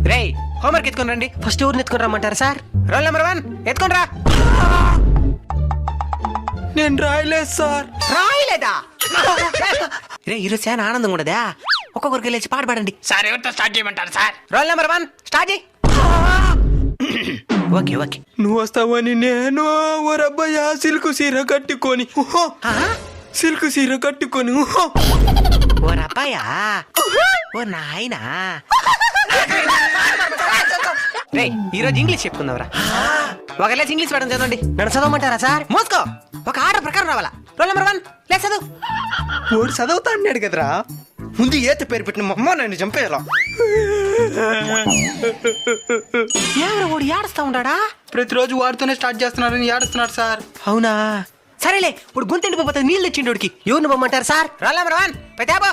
రేయ్ హోంవర్క్ ఎత్తుకొని రండి. ఫస్ట్ ఎవరిని ఎత్తుకుని రమ్మంటారు సార్? రోల్ నెంబర్ 1 ఎత్తుకొని రా. నేను రాయలేదు సార్. రాయలేదా? రే ఈరోజు చాలా ఆనందంగా ఉండదా? ఒక్కొక్కరికి లేచి పాట పాడండి. సార్ ఎవరితో స్టార్ట్ చేయమంటారు సార్? రోల్ నెంబర్ 1 స్టార్ట్ చేయి. Okay okay. నువ్వు వస్తావని నేను ఓరబ్బయ్యా సిల్కు సీర కట్టుకొని సిల్కు సీర కట్టుకొని ఓ రబ్బాయా, ఓ నాయనా. రే ఈరోజు ఇంగ్లీష్ చెప్పుకుందాంరా. ఒకలేసి ఇంగ్లీష్ మేడం చదవండి. నన్ను చదవమంటారా సార్? మోసుకో. ఒక ఆర్డర్ ప్రకారం రావాలా. రోల్ నెంబర్ 1 లే చదువు. వాడు చదువుతా అన్నాడు కదరా. ముందు ఏత పేరు పెట్టిన మా అమ్మ నన్ను చంపేయాలా? ఏమరా వాడు ఏడుస్తా ఉంటాడా? ప్రతిరోజు వాడితోనే స్టార్ట్ చేస్తున్నారని ఏడుస్తున్నాడు సార్. అవునా, సరేలే. ఇప్పుడు గొంతు ఎండిపోతే నీళ్ళు తెచ్చిండోడికి. ఎవరిని పొమ్మంటారు సార్? Roll number 1 పెద్దాబో.